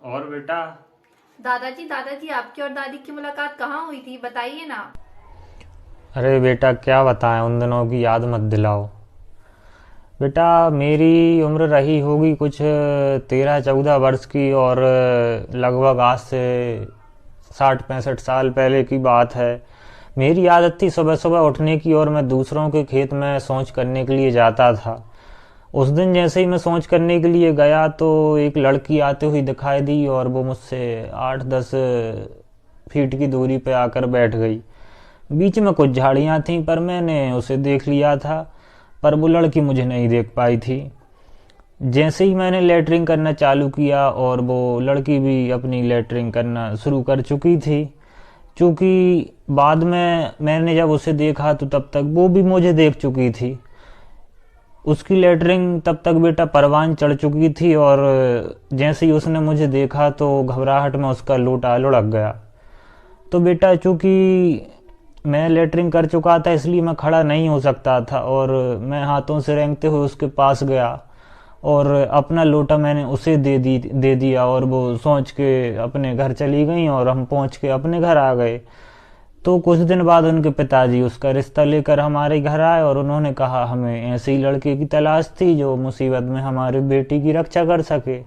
और बेटा। दादाजी आपकी और दादी की मुलाकात कहाँ हुई थी, बताइए ना। अरे बेटा क्या बताएं, उन दिनों की याद मत दिलाओ। बेटा मेरी उम्र रही होगी कुछ 13-14 वर्ष की, और लगभग आज से 60-65 साल पहले की बात है। मेरी आदत थी सुबह सुबह उठने की, और मैं दूसरों के खेत में सोच करने के लिए जाता था। उस दिन जैसे ही मैं सोच करने के लिए गया तो एक लड़की आते हुई दिखाई दी, और वो मुझसे 8-10 फीट की दूरी पे आकर बैठ गई। बीच में कुछ झाड़ियाँ थीं, पर मैंने उसे देख लिया था, पर वो लड़की मुझे नहीं देख पाई थी। जैसे ही मैंने लेटरिंग करना चालू किया, और वो लड़की भी अपनी लेटरिंग करना शुरू कर चुकी थी। चूँकि बाद में मैंने जब उसे देखा तो तब तक वो भी मुझे देख चुकी थी। उसकी लेटरिंग तब तक बेटा परवान चढ़ चुकी थी, और जैसे ही उसने मुझे देखा तो घबराहट में उसका लोटा लुढ़क गया। तो बेटा चूँकि मैं लेटरिंग कर चुका था, इसलिए मैं खड़ा नहीं हो सकता था, और मैं हाथों से रेंगते हुए उसके पास गया, और अपना लोटा मैंने उसे दे दिया, और वो सोच के अपने घर चली गई, और हम पहुंच के अपने घर आ गए। तो कुछ दिन बाद उनके पिताजी उसका रिश्ता लेकर हमारे घर आए, और उन्होंने कहा हमें ऐसे ही लड़के की तलाश थी जो मुसीबत में हमारी बेटी की रक्षा कर सके।